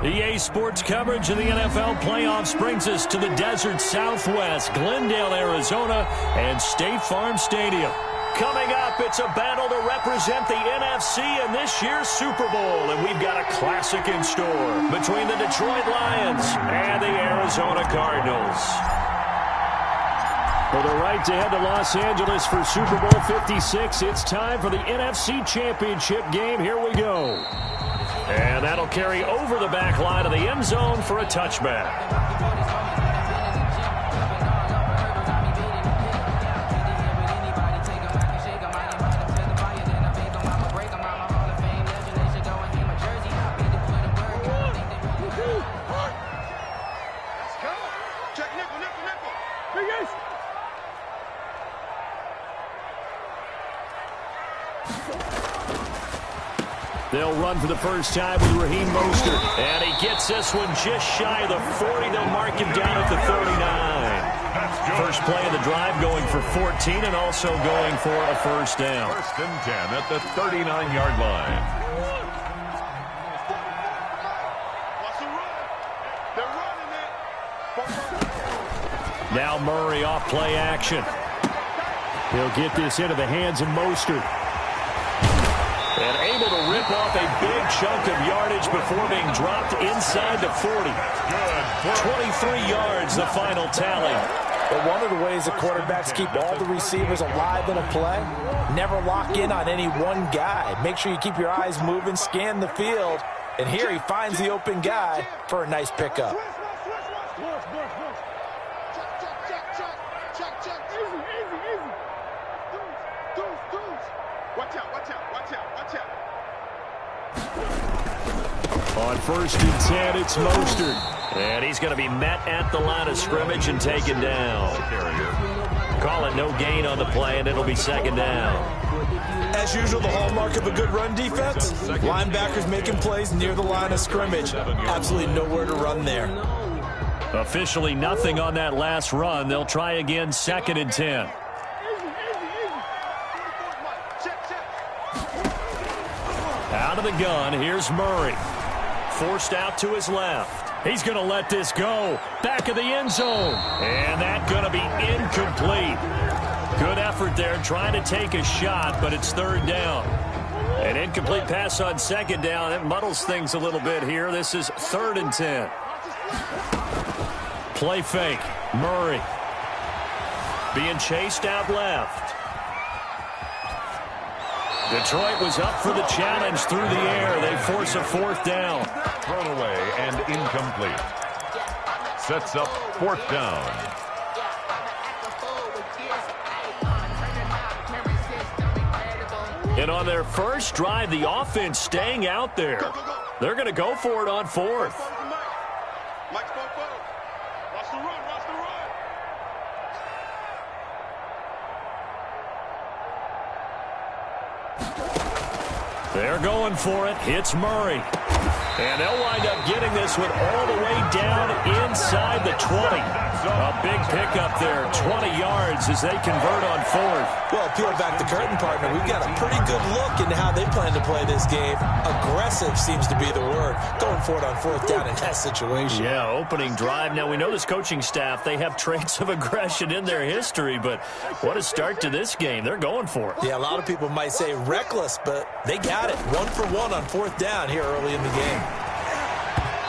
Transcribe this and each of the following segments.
EA Sports coverage of the NFL playoffs brings us to the desert Southwest, Glendale, Arizona, and State Farm Stadium. Coming up, it's a battle to represent the NFC in this year's Super Bowl, and we've got a classic in store between the Detroit Lions and the Arizona Cardinals. For the right to head to Los Angeles for Super Bowl 56, it's time for the NFC Championship game. Here we go. And that'll carry over the back line of the end zone for a touchback. They'll run for the first time with Raheem Mostert. And he gets this one just shy of the 40. They'll mark him down at the 39. First play of the drive going for 14 and also going for a first down. First and 10 at the 39-yard line. Now Murray off play action. He'll get this into the hands of Mostert. And able to rip off a big chunk of yardage before being dropped inside the 40. 23 yards, the final tally. But one of the ways that quarterbacks keep all the receivers alive in a play, never lock in on any one guy. Make sure you keep your eyes moving, scan the field. And here he finds the open guy for a nice pickup. On first and 10, it's Mostert. And he's going to be met at the line of scrimmage and taken down. Call it no gain on the play, and it'll be second down. As usual, the hallmark of a good run defense, linebackers making plays near the line of scrimmage. Absolutely nowhere to run there. Officially nothing on that last run. They'll try again, second and 10. Out of the gun, here's Murray. Forced out to his left. He's going to let this go. Back of the end zone. And that's going to be incomplete. Good effort there trying to take a shot, but it's third down. An incomplete pass on second down. That muddles things a little bit here. This is third and 10. Play fake. Murray being chased out left. Detroit was up for the challenge through the air. They force a fourth down. Thrown away and incomplete. Sets up fourth down. And on their first drive, the offense staying out there. They're going to go for it on fourth. They're going for it. It's Murray. And they'll wind up getting this one all the way down inside the 20. A big pickup there, 20 yards as they convert on fourth. Well, peel back the curtain, partner. We've got a pretty good look into how they plan to play this game. Aggressive seems to be the word. Going for it on fourth down in that situation. Yeah, opening drive. Now, we know this coaching staff, they have traits of aggression in their history, but what a start to this game. They're going for it. Yeah, a lot of people might say reckless, but they got it. 1 for 1 on fourth down here early in the game.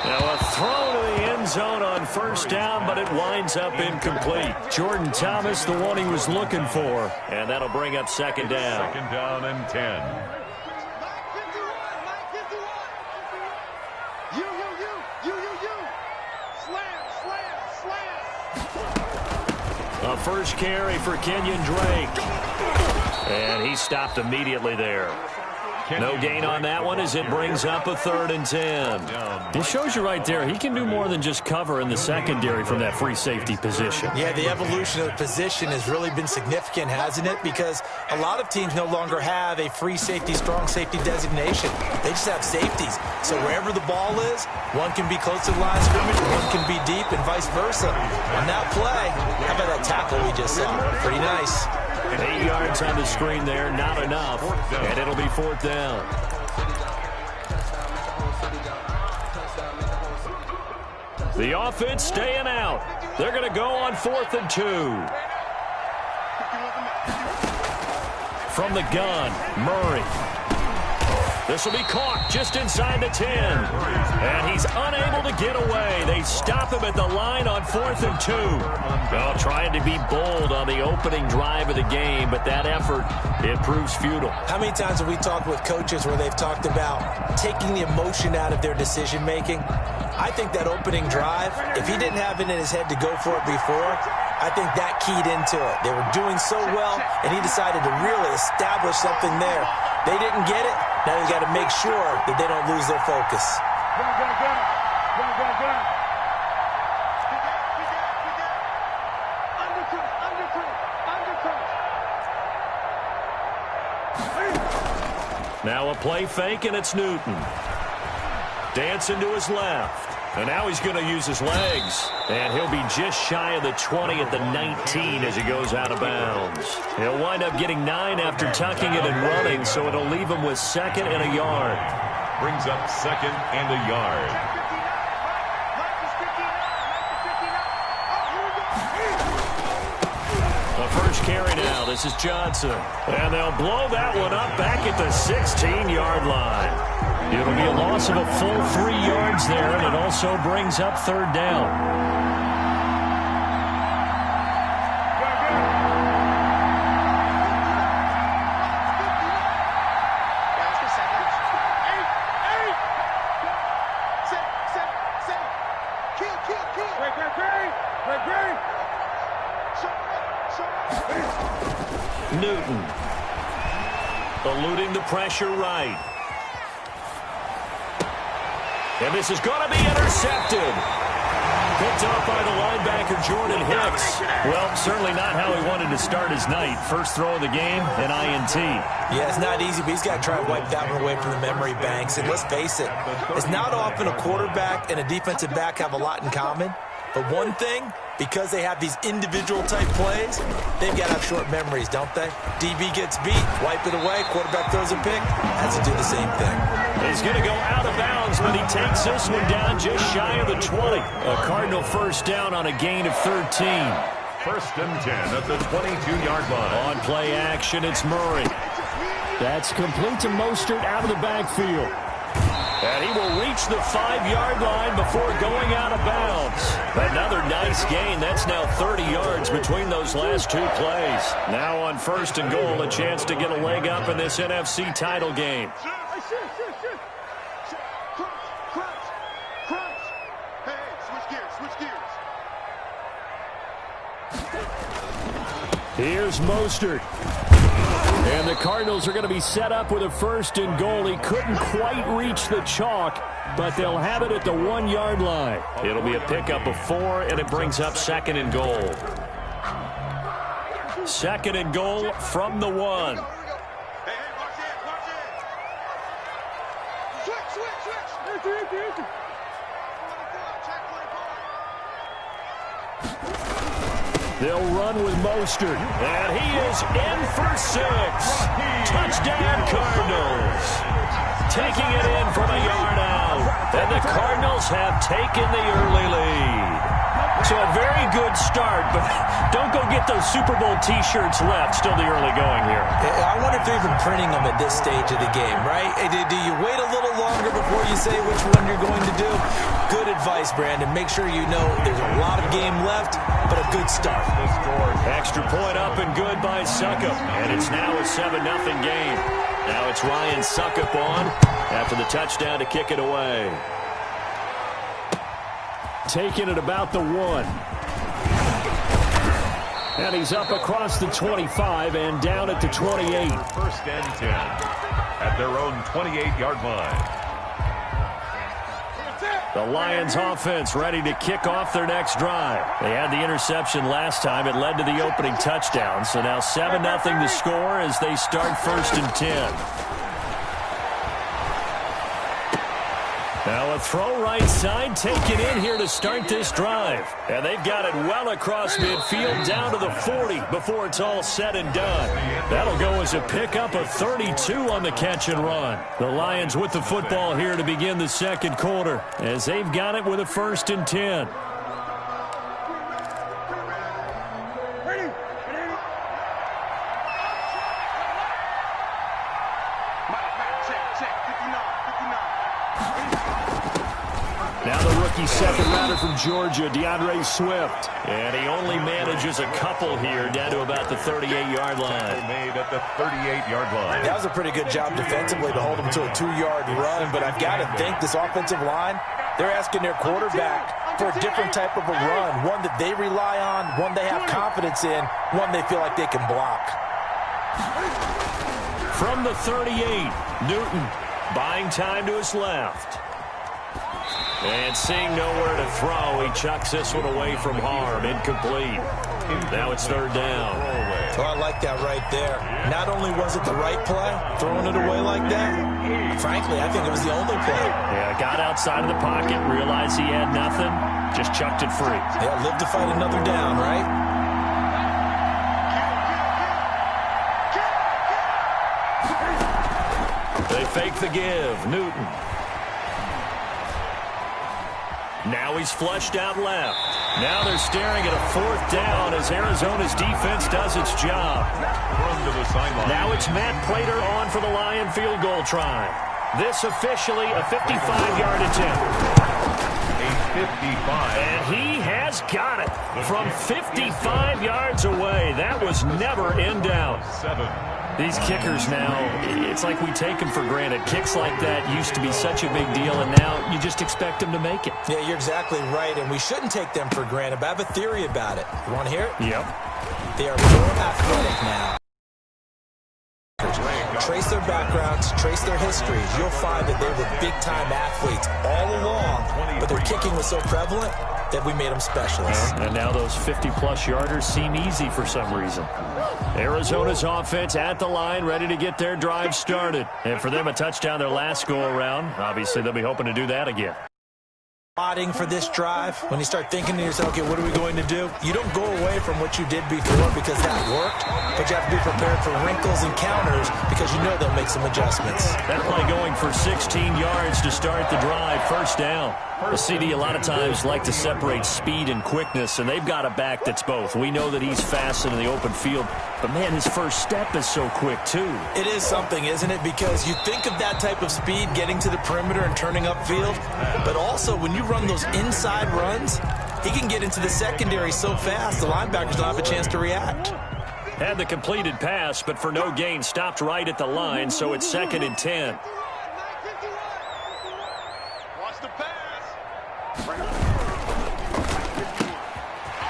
Now a throw to the end zone on first down, but it winds up incomplete. Jordan Thomas, the one he was looking for. And that'll bring up second down. Second down and 10. A first carry for Kenyon Drake. And he stopped immediately there. No gain on that one as it brings up a third and 10. It shows you right there, he can do more than just cover in the secondary from that free safety position. Yeah, the evolution of the position has really been significant, hasn't it? Because a lot of teams no longer have a free safety, strong safety designation. They just have safeties. So wherever the ball is, one can be close to the line of scrimmage, one can be deep, and vice versa. On that play, how about that tackle we just saw? Pretty nice. 8 yards on the screen there, not enough, and it'll be fourth down. The offense staying out. They're going to go on 4th and 2. From the gun, Murray. This will be caught just inside the 10. And he's unable to get away. They stop him at the line on 4th and 2. Well, trying to be bold on the opening drive of the game, but that effort, it proves futile. How many times have we talked with coaches where they've talked about taking the emotion out of their decision-making? I think that opening drive, if he didn't have it in his head to go for it before, I think that keyed into it. They were doing so well, and he decided to really establish something there. They didn't get it. Now he's got to make sure that they don't lose their focus. Now a play fake, and it's Newton. Dancing to his left. And now he's going to use his legs. And he'll be just shy of the 20 at the 19 as he goes out of bounds. He'll wind up getting 9 after tucking it and running, so it'll leave him with 2nd and a yard. Brings up 2nd and a yard. The first carry now. This is Johnson. And they'll blow that one up back at the 16-yard line. It'll be a loss of a full 3 yards there, and it also brings up 3rd down. Newton eluding the pressure right. And this is going to be intercepted. Picked off by the linebacker, Jordan Hicks. Well, certainly not how he wanted to start his night. First throw of the game, an INT. Yeah, it's not easy, but he's got to try and wipe that one away from the memory banks. And let's face it, it's not often a quarterback and a defensive back have a lot in common. But one thing, because they have these individual type plays, they've got to have short memories, don't they? DB gets beat, wipe it away, quarterback throws a pick, has to do the same thing. He's going to go out of bounds, but he takes this one down just shy of the 20. A Cardinal first down on a gain of 13. 1st and 10 at the 22-yard line. On play action, it's Murray. That's complete to Mostert out of the backfield. And he will reach the 5-yard line before going out of bounds. Another nice gain. That's now 30 yards between those last 2 plays. Now on 1st and goal, a chance to get a leg up in this NFC title game. Here's Mostert. And the Cardinals are going to be set up with a 1st and goal. He couldn't quite reach the chalk, but they'll have it at the 1-yard line. It'll be a pickup of 4, and it brings up 2nd and goal. 2nd and goal from the 1. They'll run with Mostert, and he is in for 6. Touchdown, Cardinals. Taking it in from a yard out, and the Cardinals have taken the early lead. So a very good start, but don't go get those Super Bowl T-shirts left. Still the early going here. I wonder if they're even printing them at this stage of the game, right? Do you wait a little longer before you say which one you're going to do? Good advice, Brandon. Make sure you know there's a lot of game left, but a good start. Extra point up and good by Suckup, and it's now a 7-0 game. Now it's Ryan Suckup on after the touchdown to kick it away. Taking it about the 1. And he's up across the 25 and down at the 28. 1st and 10 at their own 28-yard line. The Lions offense ready to kick off their next drive. They had the interception last time. It led to the opening touchdown. So now 7-0 to score as they start 1st and 10. Now a throw right side taken in here to start this drive. And they've got it well across midfield down to the 40 before it's all said and done. That'll go as a pickup of 32 on the catch and run. The Lions with the football here to begin the second quarter as they've got it with a 1st and 10. Now the rookie second-rounder from Georgia, Swift. And he only manages a couple here down to about the 38-yard line. Made at the 38-yard line. That was a pretty good job defensively to hold him to a 2-yard run, but I've got to think this offensive line, they're asking their quarterback for a different type of a run, one that they rely on, one they have confidence in, one they feel like they can block. From the 38, Newton buying time to his left. And seeing nowhere to throw, he chucks this one away from harm. Incomplete. Now it's 3rd down. Oh, I like that right there. Not only was it the right play, throwing it away like that, frankly, I think it was the only play. Yeah, got outside of the pocket, realized he had nothing, just chucked it free. Yeah, live to fight another down, right? They fake the give. Newton. Now he's flushed out left. Now they're staring at a 4th down as Arizona's defense does its job. Run to the sideline. Now it's Matt Prater on for the Lion field goal try. This officially a 55-yard attempt. A 55. And he has got it from 55 yards away. That was never in doubt. 7. These kickers now, it's like we take them for granted. Kicks like that used to be such a big deal, and now you just expect them to make it. Yeah, you're exactly right, and we shouldn't take them for granted, but I have a theory about it. You want to hear it? Yep. They are more athletic now. Trace their backgrounds, trace their histories. You'll find that they were big-time athletes all along, but their kicking was so prevalent that we made them specialists. And now those 50-plus yarders seem easy for some reason. Arizona's offense at the line, ready to get their drive started. And for them, a touchdown their last go-around. Obviously, they'll be hoping to do that again. For this drive, when you start thinking to yourself, okay, what are we going to do? You don't go away from what you did before because that worked, but you have to be prepared for wrinkles and counters because you know they'll make some adjustments. That play going for 16 yards to start the drive, 1st down. The CD a lot of times like to separate speed and quickness, and they've got a back that's both. We know that he's fast in the open field, but man, his first step is so quick too. It is something, isn't it? Because you think of that type of speed getting to the perimeter and turning upfield, but also when you run those inside runs, he can get into the secondary so fast the linebackers don't have a chance to react. Had the completed pass, but for no gain, stopped right at the line, so it's 2nd and 10.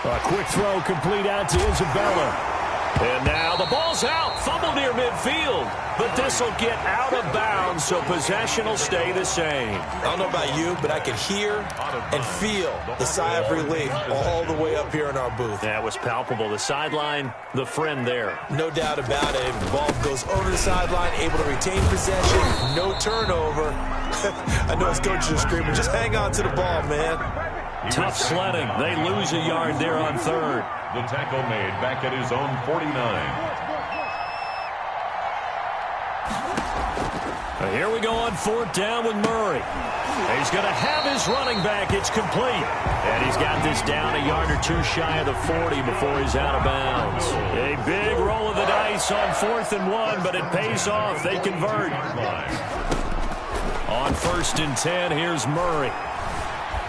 A quick throw complete out to Isabella. And now the ball's out. Fumble near midfield. But this will get out of bounds, so possession will stay the same. I don't know about you, but I could hear and feel the sigh of relief all the way up here in our booth. That was palpable. The sideline, the friend there. No doubt about it. The ball goes over the sideline, able to retain possession, no turnover. I know his coaches are screaming, just hang on to the ball, man. Tough sledding. They lose a yard there on 3rd. The tackle made back at his own 49. Here we go on 4th down with Murray. He's going to have his running back. It's complete. And he's got this down a yard or two shy of the 40 before he's out of bounds. A big roll of the dice on 4th and 1, but it pays off. They convert. On 1st and 10, here's Murray.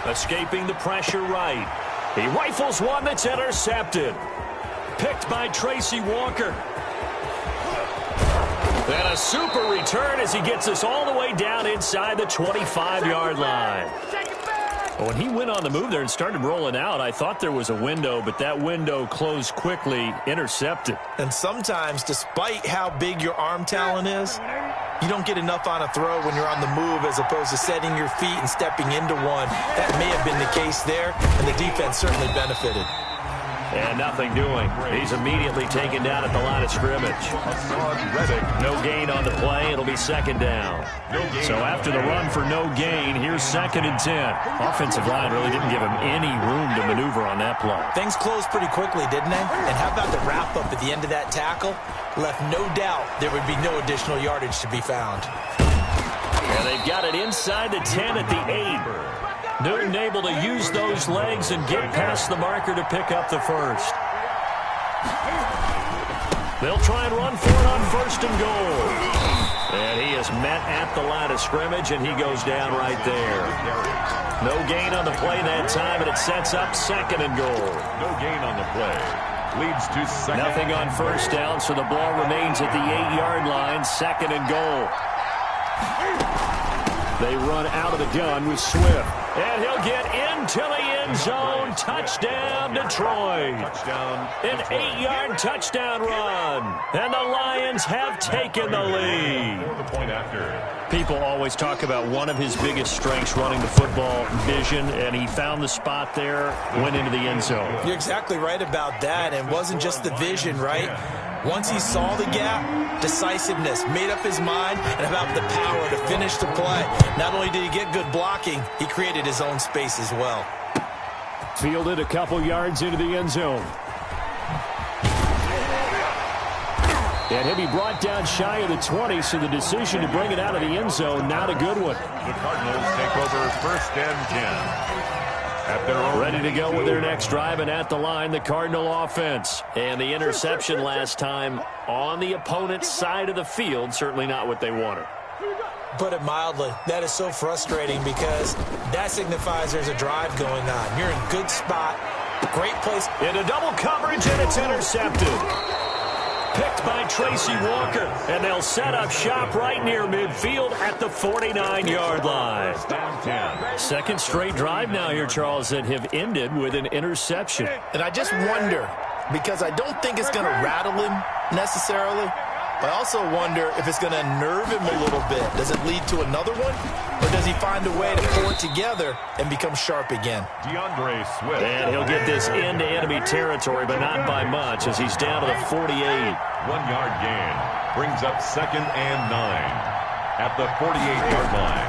Escaping the pressure right. He rifles one that's intercepted. Picked by Tracy Walker. And a super return as he gets us all the way down inside the 25-yard line. When he went on the move there and started rolling out, I thought there was a window, but that window closed quickly, intercepted. And sometimes, despite how big your arm talent is, you don't get enough on a throw when you're on the move as opposed to setting your feet and stepping into one. That may have been the case there, and the defense certainly benefited. And nothing doing. He's immediately taken down at the line of scrimmage. No gain on the play. It'll be second down. So after the run for no gain, here's 2nd and 10. Offensive line really didn't give him any room to maneuver on that play. Things closed pretty quickly, didn't they? And how about the wrap-up at the end of that tackle? Left no doubt there would be no additional yardage to be found. And they've got it inside the 10 at the 8. Newton able to use those legs and get past the marker to pick up the first. They'll try and run for it on 1st and goal. And he is met at the line of scrimmage, and he goes down right there. No gain on the play that time, and it sets up 2nd and goal. No gain on the play. Leads to 2nd. Nothing on 1st down, so the ball remains at the 8-yard line, 2nd and goal. They run out of the gun with Swift. And he'll get into the end zone. Touchdown, Detroit. Touchdown. An 8-yard touchdown run. And the Lions have taken the lead. For the point after. People always talk about one of his biggest strengths running the football, vision, and he found the spot there, went into the end zone. You're exactly right about that. And it wasn't just the vision, right? Once he saw the gap, decisiveness, made up his mind, and about the power to finish the play. Not only did he get good blocking, he created his own space as well. Fielded a couple yards into the end zone. And he'll be brought down shy of the 20, so the decision to bring it out of the end zone, not a good one. The Cardinals take over 1st and 10. Ready to go with their next drive, and at the line, the Cardinal offense. And the interception last time on the opponent's side of the field, certainly not what they wanted. Put it mildly, that is so frustrating because that signifies there's a drive going on. You're in good spot, great place. Into double coverage, and it's intercepted. Picked by Tracy Walker, and they'll set up shop right near midfield at the 49-yard line. 2nd straight drive now here, Charles, that have ended with an interception. And I just wonder, because I don't think it's going to rattle him necessarily, but I also wonder if it's going to unnerve him a little bit. Does it lead to another one? Or does he find a way to pull it together and become sharp again? DeAndre Swift. And he'll get this into enemy territory, but not by much, as he's down to the 48. 1-yard gain. Brings up 2nd and 9. At the 48-yard line.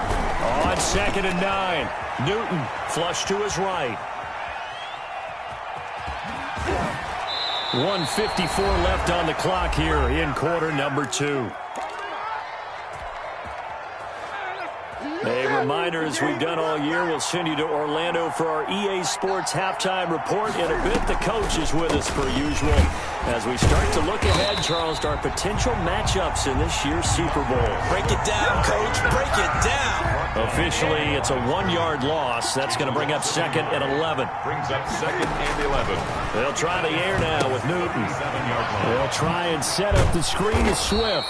On 2nd and 9. Newton flush to his right. 1:54 left on the clock here in quarter number 2. A reminder, as we've done all year, we'll send you to Orlando for our EA Sports halftime report. In a bit, the coach is with us per usual. As we start to look ahead, Charles, to our potential matchups in this year's Super Bowl. Break it down, Coach. Break it down. Officially, it's a 1-yard loss. That's going to bring up 2nd and 11. Brings up 2nd and 11. They'll try the air now with Newton. 7-yard line. They'll try and set up the screen to Swift.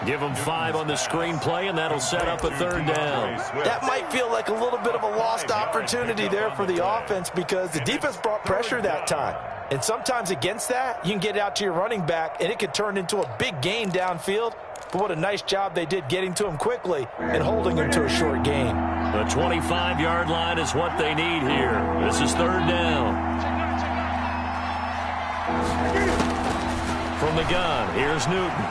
Give them 5 on the screenplay, and that'll set up a 3rd down. That might feel like a little bit of a lost opportunity there for the offense because the defense brought pressure that time. And sometimes against that, you can get out to your running back, and it could turn into a big gain downfield. But what a nice job they did getting to him quickly and holding him to a short gain. The 25-yard line is what they need here. This is 3rd down. From the gun, here's Newton.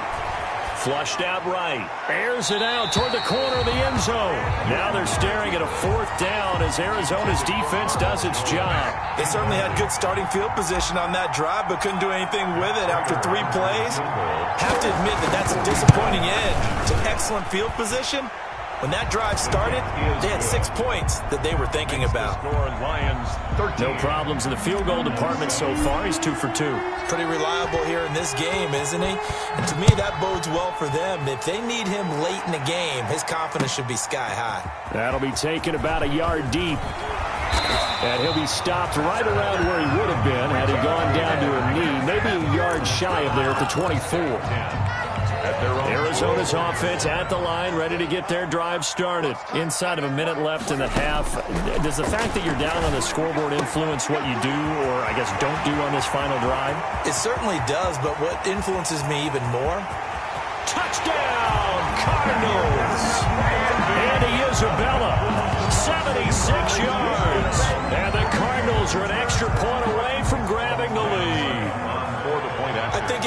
Flushed out right. Airs it out toward the corner of the end zone. Now they're staring at a 4th down as Arizona's defense does its job. They certainly had good starting field position on that drive, but couldn't do anything with it after 3 plays. Have to admit that that's a disappointing end to excellent field position. When that drive started, they had 6 points that they were thinking about. No problems in the field goal department so far. He's 2 for 2. Pretty reliable here in this game, isn't he? And to me, that bodes well for them. If they need him late in the game, his confidence should be sky high. That'll be taken about a yard deep. And he'll be stopped right around where he would have been had he gone down to a knee, maybe a yard shy of there at the 24. Arizona's offense at the line, ready to get their drive started. Inside of a minute left in the half. Does the fact that you're down on the scoreboard influence what you do, or I guess don't do on this final drive? It certainly does, but what influences me even more? Touchdown, Cardinals! Andy Isabella, 76 yards. And the Cardinals are an extra point away from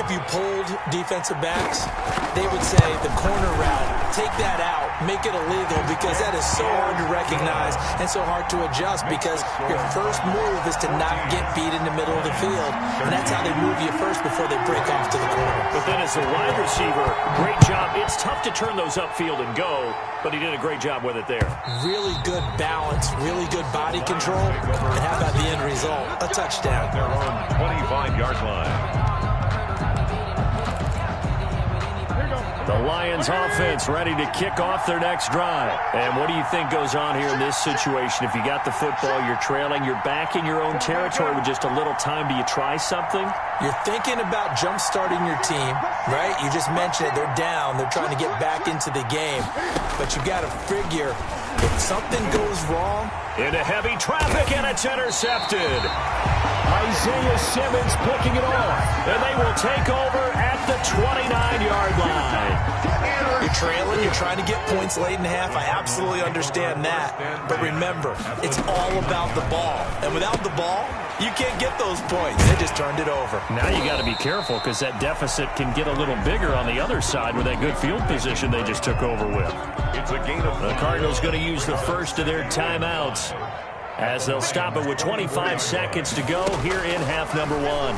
if you polled defensive backs, they would say the corner route, take that out, make it illegal, because that is so hard to recognize and so hard to adjust, because your first move is to not get beat in the middle of the field, and that's how they move you first before they break off to the corner. But then as a wide receiver, great job. It's tough to turn those upfield and go, but he did a great job with it there. Really good balance, really good body control, and how about the end result? A touchdown. Their own 25-yard line. The Lions offense ready to kick off their next drive. And what do you think goes on here in this situation? If you got the football, you're trailing, you're back in your own territory with just a little time. Do you try something? You're thinking about jump-starting your team, right? You just mentioned it. They're down. They're trying to get back into the game. But you got to figure, if something goes wrong. Into heavy traffic, and it's intercepted. Isaiah Simmons picking it off. And they will take over at the 29-yard line. You're trailing. You're trying to get points late in half. I absolutely understand that. But remember, it's all about the ball. And without the ball, you can't get those points. They just turned it over. Now you got to be careful, because that deficit can get a little bigger on the other side with that good field position they just took over with. It's a gain of The Cardinals going to use the first of their timeouts as they'll stop it with 25 seconds to go here in half number one.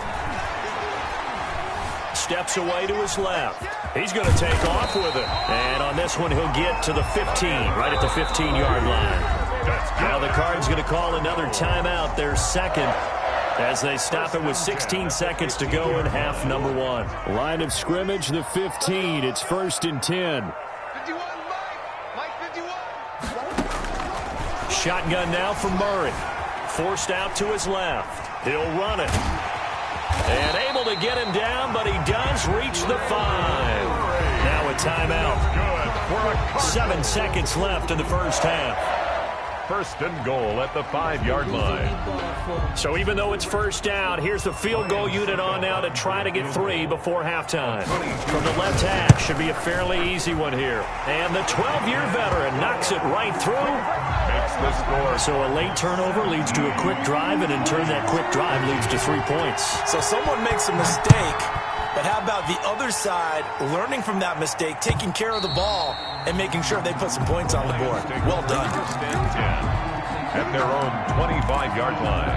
Steps away to his left. He's going to take off with it. And on this one, he'll get to the 15, right at the 15-yard line. Now the Cards going to call another timeout, their second, as they stop it with 16 seconds to go in half number one. Line of scrimmage, the 15. It's 1st and 10. Shotgun now from Murray. Forced out to his left. He'll run it. And able to get him down, but he does reach the 5. Now a timeout. 7 seconds left in the first half. 1st and goal at the 5-yard line. So even though it's first down, here's the field goal unit on now to try to get 3 before halftime. From the left hash, should be a fairly easy one here. And the 12-year veteran knocks it right through. Makes the score. So a late turnover leads to a quick drive, and in turn that quick drive leads to 3 points. So someone makes a mistake, but how about the other side learning from that mistake, taking care of the ball, and making sure they put some points on the board? Well done. At their own 25-yard line.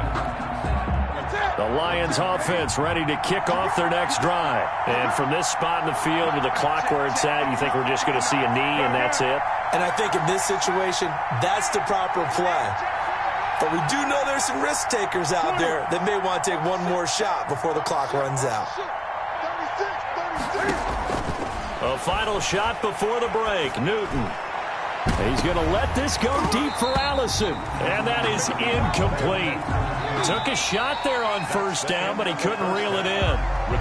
The Lions offense ready to kick off their next drive. And from this spot in the field with the clock where it's at, you think we're just going to see a knee and that's it? And I think in this situation, that's the proper play. But we do know there's some risk takers out there that may want to take one more shot before the clock runs out. A final shot before the break. Newton. He's going to let this go deep for Allison. And that is incomplete. Took a shot there on first down, but he couldn't reel it in.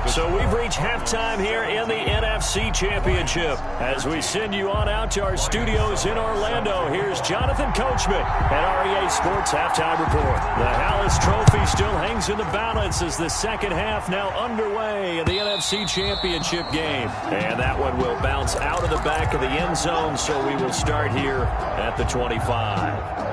So we've reached halftime here in the NFC Championship. As we send you on out to our studios in Orlando, here's Jonathan Coachman at REA Sports Halftime Report. The Hallis Trophy still hangs in the balance as the second half now underway in the NFC Championship game. And that one will bounce out of the back of the end zone, so we will start here at the 25.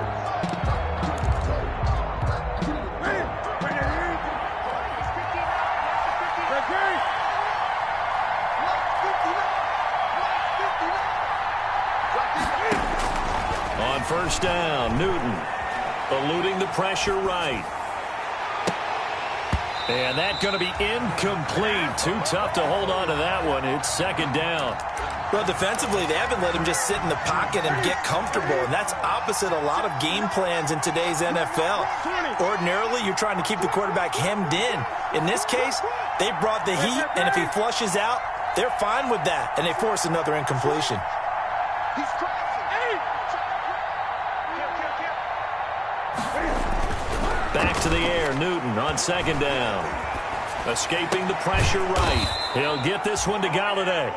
First down, Newton eluding the pressure right. And that's going to be incomplete. Too tough to hold on to that one. It's second down. Well, defensively, they haven't let him just sit in the pocket and get comfortable, and that's opposite a lot of game plans in today's NFL. Ordinarily, you're trying to keep the quarterback hemmed in. In this case, they brought the heat, and if he flushes out, they're fine with that, and they force another incompletion. Back to the air, Newton on second down. Escaping the pressure right. He'll get this one to Galladay.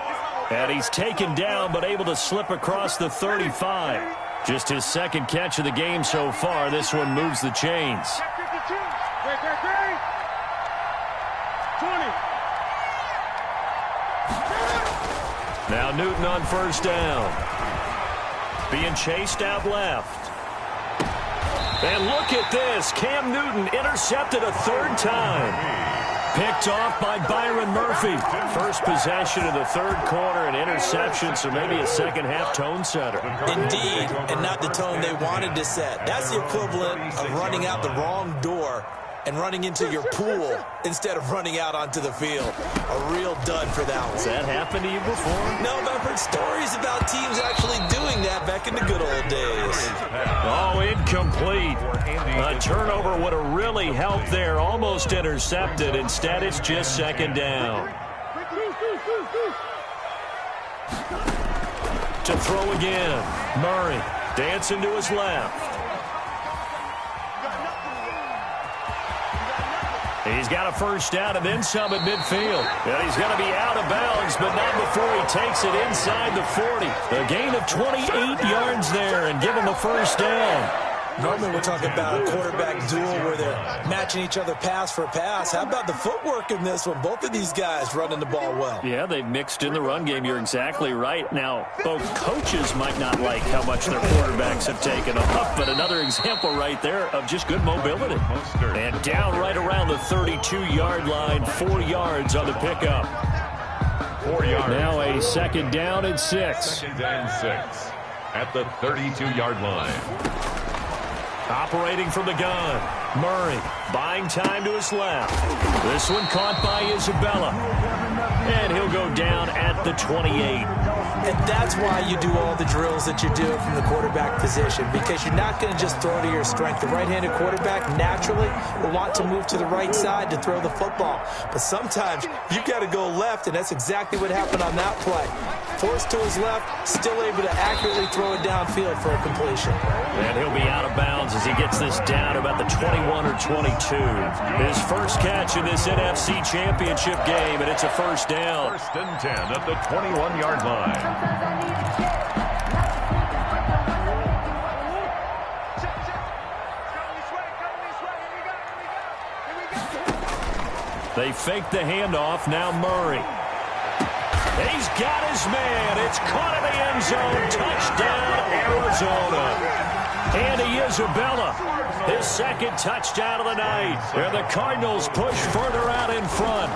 And he's taken down, but able to slip across the 35. Just his second catch of the game so far. This one moves the chains. Now Newton on first down. Being chased out left. And look at this. Cam Newton intercepted a third time. picked off by Byron Murphy. First possession of the third quarter, an interception, so maybe a second-half tone setter. Indeed, and not the tone they wanted to set. That's the equivalent of running out the wrong door and running into your pool instead of running out onto the field. A real dud for that one. Has that happened to you before? No, but I've heard stories about teams actually doing that back in the good old days. Oh, incomplete. A turnover would have really helped there. Almost intercepted. Instead, it's just second down. To throw again. Murray dancing to his left. He's got a first down and then some at midfield. And he's going to be out of bounds, but not before he takes it inside the 40. A gain of 28 yards there and give him the first down. Normally we're talking about a quarterback duel where they're matching each other pass for pass. How about the footwork in this one? Both of these guys running the ball well. Yeah, they've mixed in the run game. You're exactly right. Now, both coaches might not like how much their quarterbacks have taken off, but another example right there of just good mobility. And down right around the 32-yard line, 4 yards on the pickup. 4 yards. Now a second down and 6. Second and 6 at the 32-yard line. Operating from the gun, Murray buying time to his left. This one caught by Isabella. And he'll go down at the 28. And that's why you do all the drills that you do from the quarterback position, because you're not going to just throw to your strength. The right-handed quarterback naturally will want to move to the right side to throw the football. But sometimes you've got to go left, and that's exactly what happened on that play. Forced to his left, still able to accurately throw it downfield for a completion. And he'll be out of bounds as he gets this down about the 21 or 22. His first catch in this NFC Championship game, and it's a first down. First and 10 at the 21-yard line. They fake the handoff. Now Murray. He's got his man. It's caught in the end zone. Touchdown, Arizona. Andy Isabella, his second touchdown of the night. And the Cardinals push further out in front.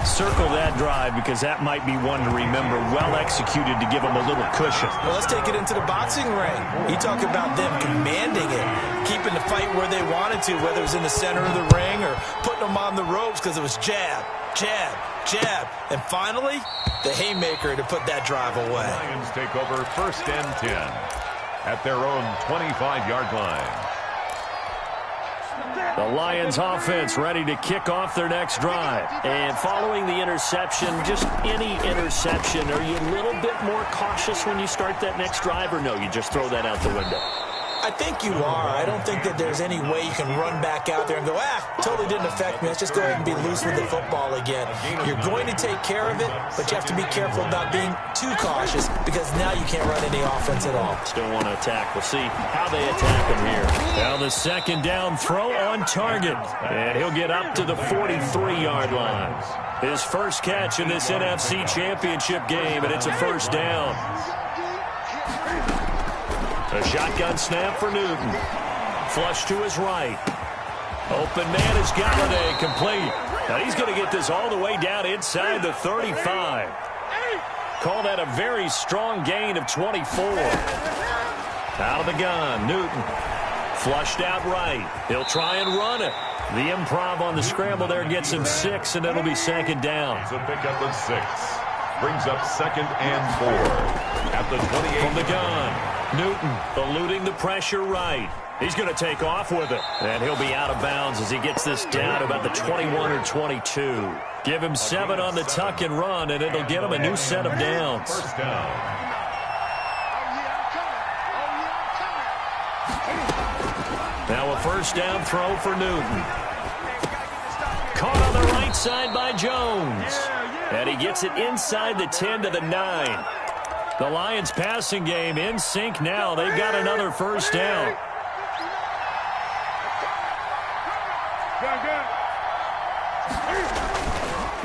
Circle that drive because that might be one to remember. Well executed to give them a little cushion. Well, let's take it into the boxing ring. You talk about them commanding it, keeping the fight where they wanted to, whether it was in the center of the ring or putting them on the ropes because it was jab, jab, jab. And finally, the haymaker to put that drive away. Lions take over first and 10 at their own 25-yard line. The Lions offense ready to kick off their next drive. And following the interception, just any interception, are you a little bit more cautious when you start that next drive, or no, you just throw that out the window? I think you are. I don't think that there's any way you can run back out there and go, totally didn't affect me. Let's just go ahead and be loose with the football again. You're going to take care of it, but you have to be careful about being too cautious because now you can't run any offense at all. Still want to attack. We'll see how they attack him here. Now the second down throw on target. And he'll get up to the 43-yard line. His first catch in this NFC Championship game, and it's a first down. A shotgun snap for Newton. Flush to his right. Open man is Galladay, complete. Now he's going to get this all the way down inside the 35. Call that a very strong gain of 24. Out of the gun, Newton. Flushed out right. He'll try and run it. The improv on the scramble there gets him 6, and it'll be second down. It's a pickup of 6. Brings up second and 4 at the 28. From the gun. Newton eluding the pressure right. He's going to take off with it. And he'll be out of bounds as he gets this down about the 21 or 22. Give him 7 on the tuck and run, and it'll get him a new set of downs. First down. Now a first down throw for Newton. Caught on the right side by Jones. And he gets it inside the 10 to the 9. The Lions passing game in sync now. They've got another first down.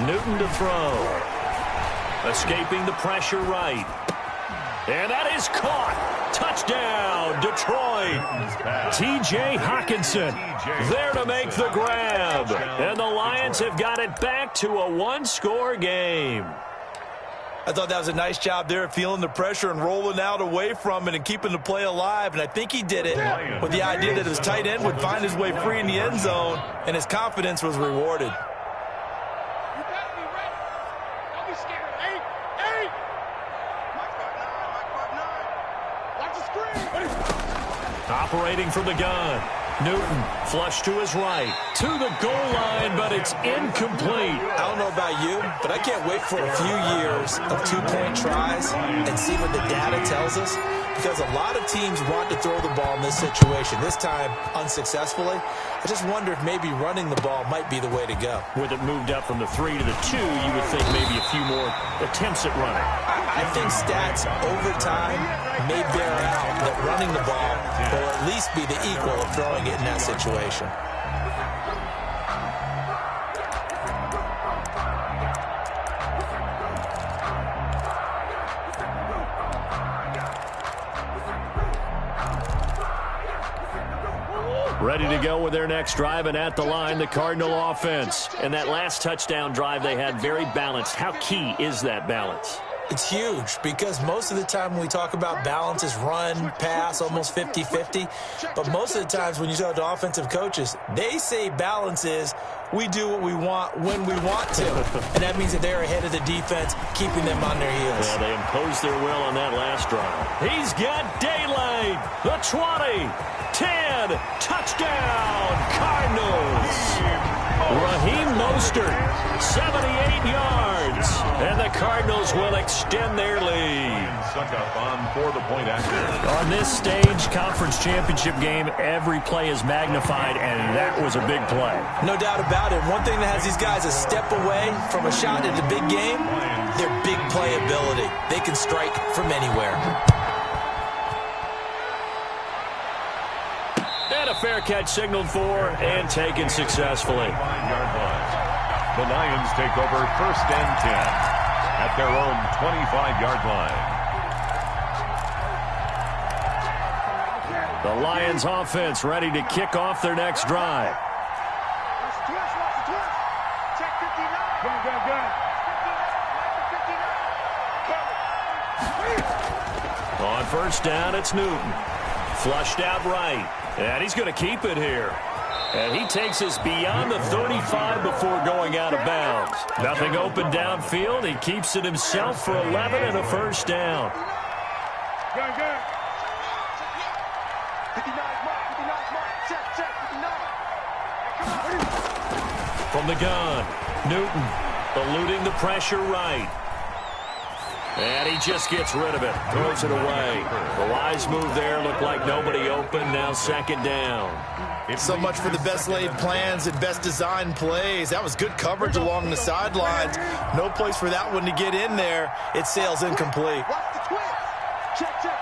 Newton to throw. Escaping the pressure right. And that is caught. Touchdown, Detroit. T.J. Hawkinson there to make the grab. And the Lions have got it back to a one-score game. I thought that was a nice job there, feeling the pressure and rolling out away from it and keeping the play alive. And I think he did it with the idea that his tight end would find his way free in the end zone, and his confidence was rewarded. Operating from the gun. Newton, flush to his right, to the goal line, but it's incomplete. I don't know about you, but I can't wait for a few years of two-point tries and see what the data tells us, because a lot of teams want to throw the ball in this situation, this time unsuccessfully. I just wonder if maybe running the ball might be the way to go. With it moved up from the 3 to the 2, you would think maybe a few more attempts at running. I think stats over time may bear out that running the ball will at least be the equal of throwing it in that situation. Ready to go with their next drive, and at the line, the Cardinal offense. And that last touchdown drive they had very balanced. How key is that balance? It's huge, because most of the time when we talk about balance is run, pass, almost 50-50. But most of the times when you talk to offensive coaches, they say balance is we do what we want when we want to. And that means that they're ahead of the defense, keeping them on their heels. Yeah, they imposed their will on that last drive. He's got daylight. The 20, 10, touchdown, Cardinals. Raheem Mostert, 78 yards, and the Cardinals will extend their lead. Suck up on for the point after. On this stage, conference championship game, every play is magnified, and that was a big play. No doubt about it. One thing that has these guys a step away from a shot at the big game, their big play ability. They can strike from anywhere. And a fair catch signaled for and taken successfully. 5-yard line. The Lions take over 1st and 10 at their own 25-yard line. The Lions offense ready to kick off their next drive. On 1st down, it's Newton. Flushed out right. And he's going to keep it here. And he takes us beyond the 35 before going out of bounds. Nothing open downfield. He keeps it himself for 11 and a 1st down. From the gun, Newton eluding the pressure right. And he just gets rid of it, throws it away. The wise move there, looked like nobody open, now 2nd down. So much for the best laid plans and best designed plays. That was good coverage along the sidelines. No place for that one to get in there. It sails incomplete. Watch the twist. Check, check.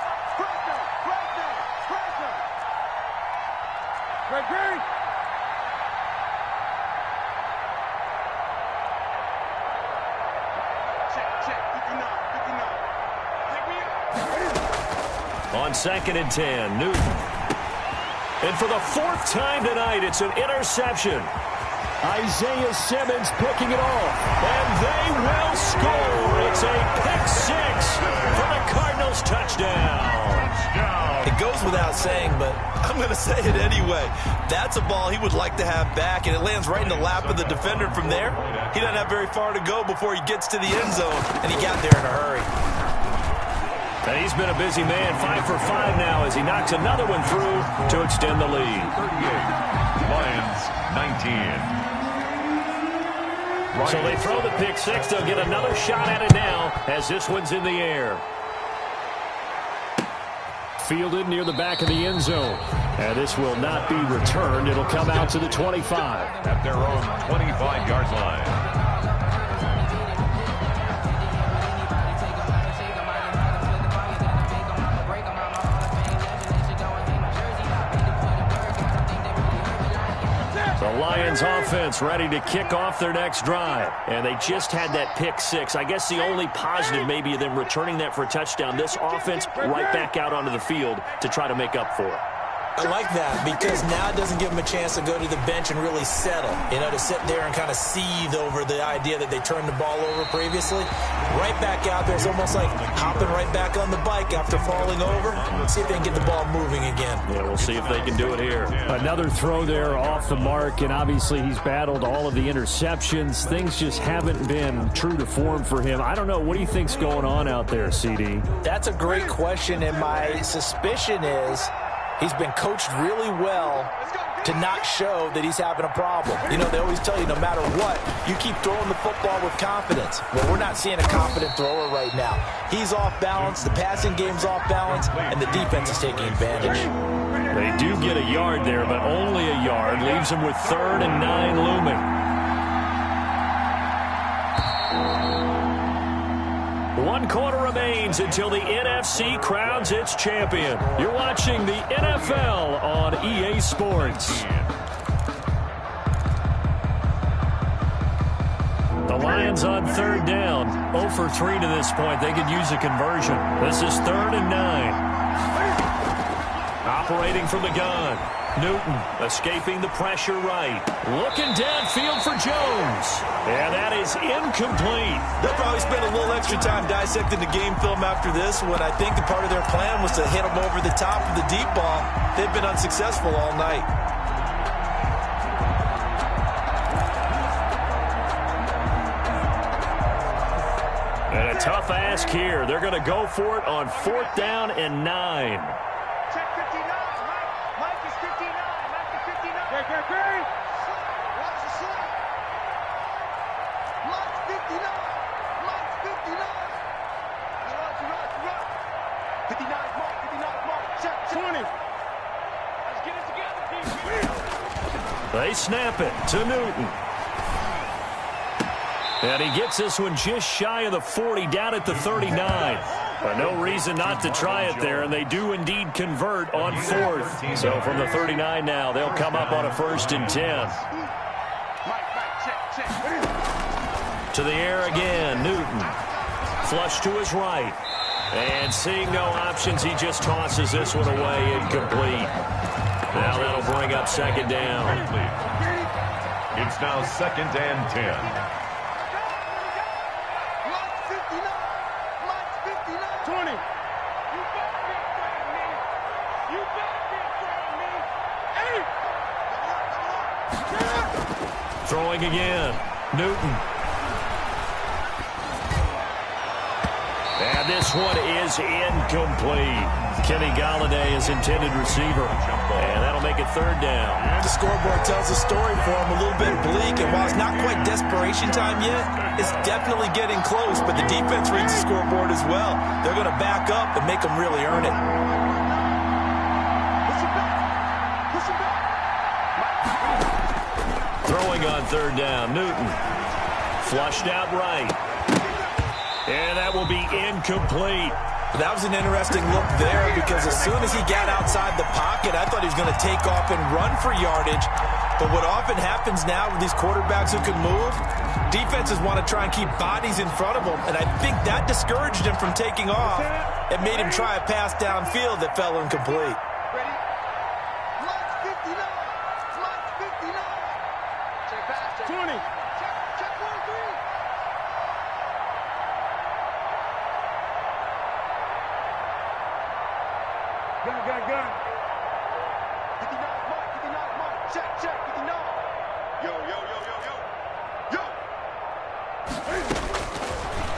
Greg. On 2nd and 10, Newton. And for the 4th time tonight, it's an interception. Isaiah Simmons picking it off. And they will score. It's a pick 6 for the Cardinals touchdown. It goes without saying, but I'm going to say it anyway. That's a ball he would like to have back, and it lands right in the lap of the defender from there. He doesn't have very far to go before he gets to the end zone, and he got there in a hurry. And he's been a busy man, 5 for 5 now as he knocks another one through to extend the lead. 38, Lions 19. So they throw the pick 6. They'll get another shot at it now as this one's in the air. Fielded near the back of the end zone. And this will not be returned. It'll come out to the 25. At their own 25-yard line. The Lions Lions offense ready to kick off their next drive. And they just had that pick six. I guess the only positive maybe of them returning that for a touchdown. This offense right back out onto the field to try to make up for it. I like that because now it doesn't give them a chance to go to the bench and really settle, to sit there and kind of seethe over the idea that they turned the ball over previously. Right back out there. It's almost like hopping right back on the bike after falling over. See if they can get the ball moving again. Yeah, we'll see if they can do it here. Another throw there off the mark, and obviously he's battled all of the interceptions. Things just haven't been true to form for him. I don't know. What do you think's going on out there, CD? That's a great question, and my suspicion is he's been coached really well to not show that he's having a problem. They always tell you no matter what, you keep throwing the football with confidence. Well, we're not seeing a confident thrower right now. He's off balance, the passing game's off balance, and the defense is taking advantage. They do get a yard there, but only a yard. Leaves them with 3rd and 9 looming. 1 quarter remains until the NFC crowns its champion. You're watching the NFL on EA Sports. The Lions on 3rd down. 0 for 3 to this point. They could use a conversion. This is 3rd and 9. Operating from the gun. Newton escaping the pressure right. Looking downfield for Jones. And that is incomplete. They'll probably spend a little extra time dissecting the game film after this when I think the part of their plan was to hit them over the top of the deep ball. They've been unsuccessful all night. And a tough ask here. They're going to go for it on 4th down and 9. They snap it to Newton. And he gets this one just shy of the 40, down at the 39. But no reason not to try it there, and they do indeed convert on 4th. So from the 39 now, they'll come up on a 1st and 10. To the air again, Newton. Flush to his right. And seeing no options, he just tosses this one away, incomplete. Now that'll bring up 2nd down. It's now 2nd and 10. Throwing again. Newton. And this one is incomplete. Kenny Galladay is intended receiver. And that'll make it 3rd down. The scoreboard tells a story for him, a little bit bleak. And while it's not quite desperation time yet, it's definitely getting close. But the defense reads the scoreboard as well. They're going to back up and make them really earn it. Throwing on 3rd down, Newton. Flushed out right. And that will be incomplete. That was an interesting look there because as soon as he got outside the pocket, I thought he was going to take off and run for yardage. But what often happens now with these quarterbacks who can move, defenses want to try and keep bodies in front of them. And I think that discouraged him from taking off and made him try a pass downfield that fell incomplete.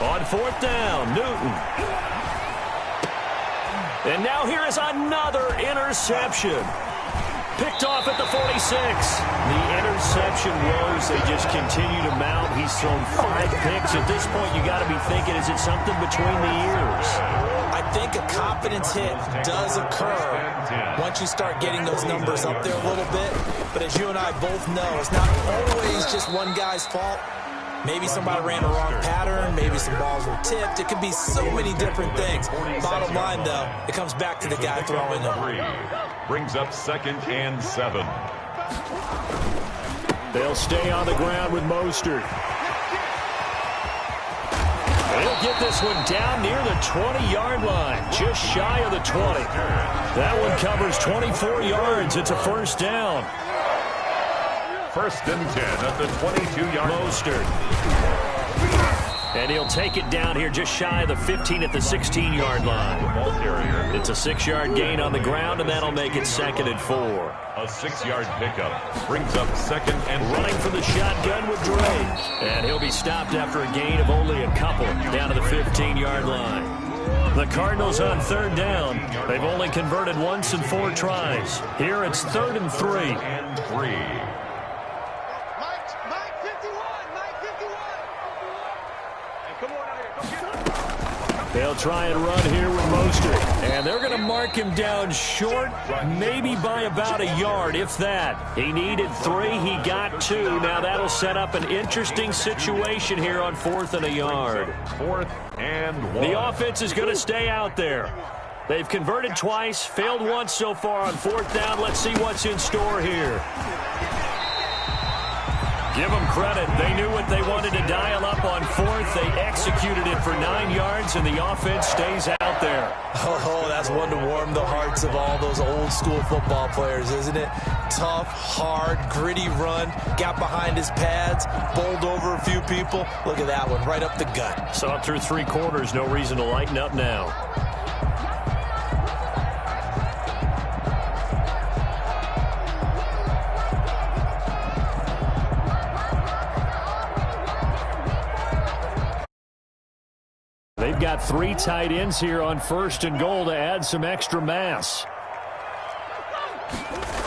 On 4th down, Newton. And now here is another interception. Picked off at the 46. The interception woes, they just continue to mount. He's thrown 5 picks. At this point, you got to be thinking, is it something between the ears? I think a confidence hit does occur once you start getting those numbers up there a little bit. But as you and I both know, it's not always just one guy's fault. Maybe somebody ran a wrong pattern. Maybe some balls were tipped. It could be so many different things. Bottom line, though, it comes back to the guy throwing them. Brings up 2nd and 7. They'll stay on the ground with Mostert. They'll get this one down near the 20-yard line, just shy of the 20. That one covers 24 yards. It's a first down. First and 10 at the 22-yard line. Mostert. And he'll take it down here just shy of the 15 at the 16-yard line. It's a 6-yard gain on the ground, and that'll make it 2nd and 4. A 6-yard pickup brings up 2nd and running for the shotgun with Dre. And he'll be stopped after a gain of only a couple down to the 15-yard line. The Cardinals on 3rd down. They've only converted once in 4 tries. Here it's 3rd and 3. And 3. They'll try and run here with Mostert. And they're going to mark him down short, maybe by about a yard, if that. He needed 3. He got 2. Now that'll set up an interesting situation here on 4th and a yard. 4th and 1. The offense is going to stay out there. They've converted twice, failed once so far on 4th down. Let's see what's in store here. Give them credit. They knew what they wanted to dial up on 4th. They executed it for 9 yards, and the offense stays out there. Oh, that's one to warm the hearts of all those old-school football players, isn't it? Tough, hard, gritty run. Got behind his pads, bowled over a few people. Look at that one, right up the gut. Saw it through 3 quarters. No reason to lighten up now. They've got 3 tight ends here on 1st and goal to add some extra mass.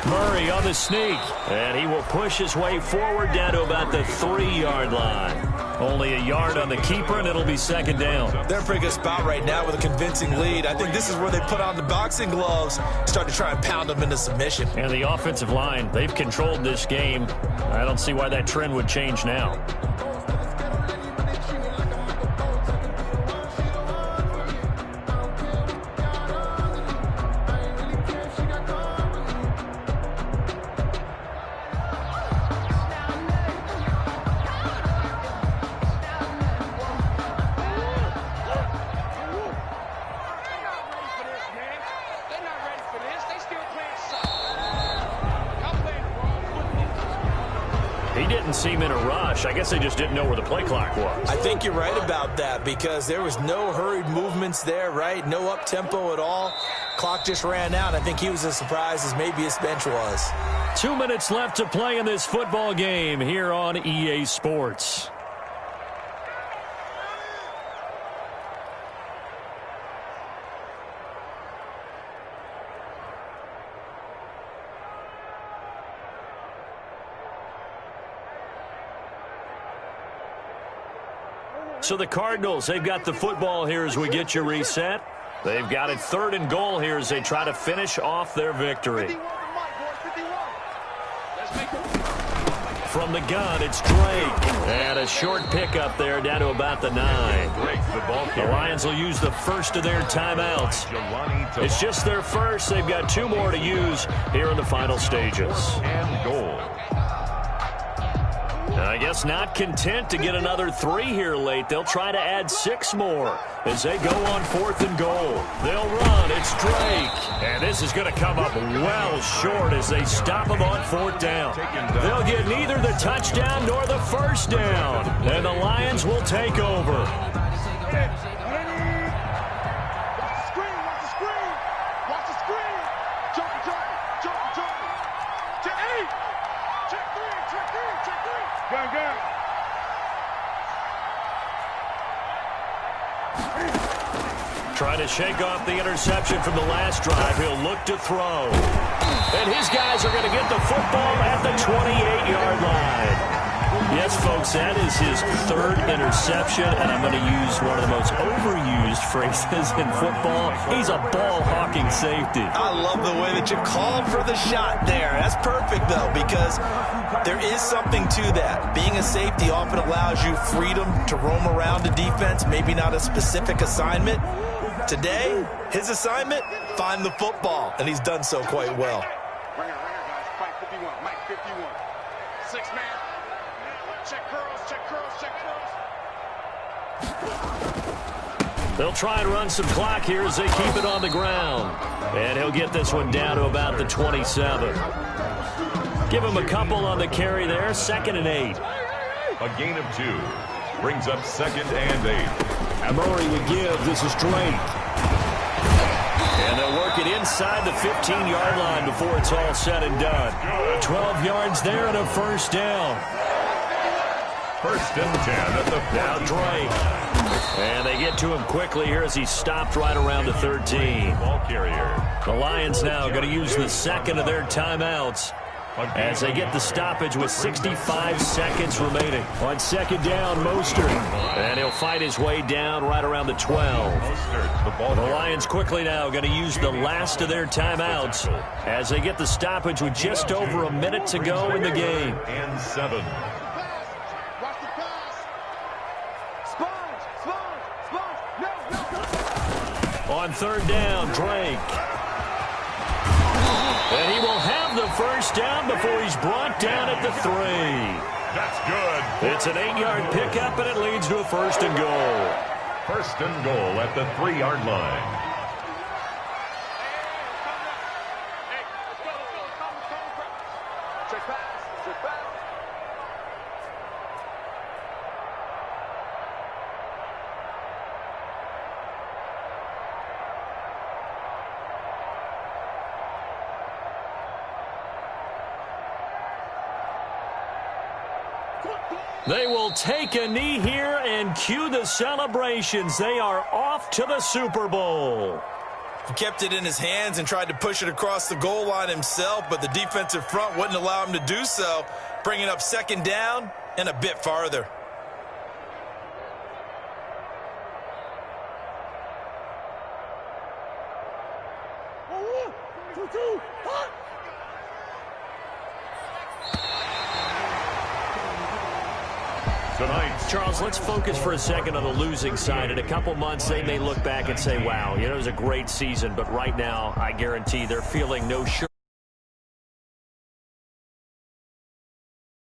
Murray on the sneak, and he will push his way forward down to about the 3-yard line. Only a yard on the keeper, and it'll be 2nd down. They're in a pretty good spot right now with a convincing lead. I think this is where they put on the boxing gloves, start to try and pound them into submission. And the offensive line, they've controlled this game. I don't see why that trend would change now. Seem in a rush. I guess they just didn't know where the play clock was. I think you're right about that because there was no hurried movements there, right? No up-tempo at all. Clock just ran out. I think he was as surprised as maybe his bench was. 2 minutes left to play in this football game here on EA Sports. So the Cardinals, they've got the football here as we get you reset. They've got it 3rd and goal here as they try to finish off their victory. From the gun, it's Drake. And a short pickup there down to about the 9. The Lions will use the first of their timeouts. It's just their first. They've got 2 more to use here in the final stages. And goal. I guess not content to get another 3 here late. They'll try to add 6 more as they go on 4th and goal. They'll run. It's Drake. And this is going to come up well short as they stop him on 4th down. They'll get neither the touchdown nor the first down. And the Lions will take over. Trying to shake off the interception from the last drive. He'll look to throw. And his guys are going to get the football at the 28-yard line. Yes, folks, that is his 3rd interception, and I'm going to use one of the most overused phrases in football. He's a ball-hawking safety. I love the way that you called for the shot there. That's perfect, though, because there is something to that. Being a safety often allows you freedom to roam around the defense, maybe not a specific assignment. Today, his assignment, find the football, and he's done so quite well. Ringer, guys. Mike 51, Mike 51. 6-man. They'll try and run some clock here as they keep it on the ground. And he'll get this one down to about the 27. Give him a couple on the carry there. 2nd and 8. A gain of 2 brings up 2nd and 8. Murray would give. This is Drake. And they'll work it inside the 15-yard line before it's all said and done. 12 yards there and a first down. 1st and 10 at the 40. Now Drake. And they get to him quickly here as he stopped right around the 13. Ball carrier. The Lions now going to use the 2nd of their timeouts as they get the stoppage with 65 seconds remaining. On 2nd down, Mostert. And he'll fight his way down right around the 12. The Lions quickly now going to use the last of their timeouts as they get the stoppage with just over a minute to go in the game. And 7. On 3rd down, Drake. And he will have the first down before he's brought down at the 3. That's good. It's an 8-yard pickup, and it leads to a 1st and goal. 1st and goal at the 3-yard line. They will take a knee here and cue the celebrations. They are off to the Super Bowl. He kept it in his hands and tried to push it across the goal line himself, but the defensive front wouldn't allow him to do so, bringing up 2nd down and a bit farther. Charles, let's focus for a second on the losing side. In a couple months, they may look back and say, wow, it was a great season. But right now, I guarantee they're feeling no